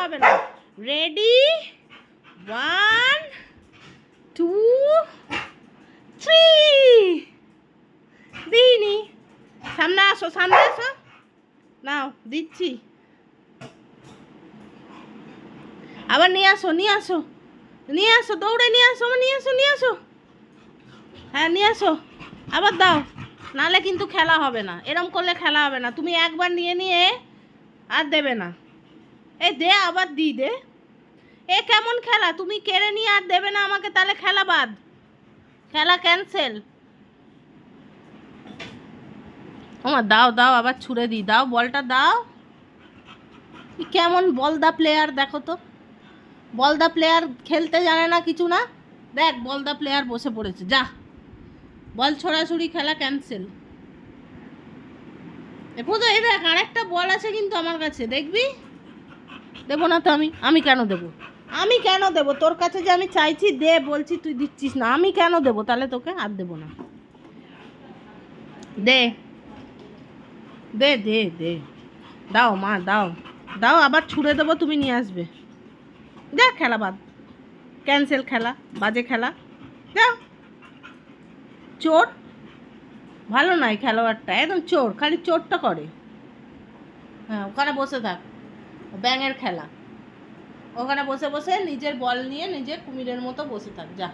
হবে না। রেডি, 1 2 3। দিইনি, সামনে আসো, সামনে আসো, নাও দিচ্ছি। আবার নিয়ে আসো, নিয়ে আসো, নিয়ে আসো, দৌড়ে নিয়ে আসো, নিয়ে আসো, নিয়ে আসো। হ্যাঁ নিয়ে আসো, আবার দাও, নালে কিন্তু খেলা হবে না। এরম করলে খেলা হবে না। তুমি একবার নিয়ে নিয়ে আর দেবে না। এ দে, আবার দে। এ কেমন খেলা? তুমি কেড়ে নিয়ে আর দেবে না আমাকে, তাহলে খেলা বাদ, খেলা ক্যান্সেল। আমার দাও দাও, আবার ছুড়ে দিই, দাও বলটা দাও। কেমন বলদা প্লেয়ার দেখো তো, বলদা প্লেয়ার খেলতে জানে না, কিছু না। দেখ বলদা প্লেয়ার বসে পড়েছে, যা বল ছোড়াছুড়ি, খেলা ক্যান্সেল। পুজো এই দেখ, আরেকটা বল আছে কিন্তু আমার কাছে, দেখবি? দেবো না তো আমি কেন দেবো? আমি কেন দেবো তোর কাছে? যে আমি চাইছি দে, বলছি তুই দিচ্ছিস না, আমি কেন দেবো তাহলে তোকে? আর দেবো না, দে দে দে দে, দাও মা দাও, দাও, আবার ছুঁড়ে দেবো, তুমি নিয়ে আসবে। যা, খেলা বাদ, ক্যান্সেল খেলা, বাজে খেলা, যাও। চোর, ভালো নয় খেলোয়াড়টা, একদম চোর, খালি চোরটা করে। হ্যাঁ ওখানে বসে থাক, ব্যাঙের খেলা, ওখানে বসে বসে নিজের বল নিয়ে নিজে কুমিরের মতো বসে থাক, যা।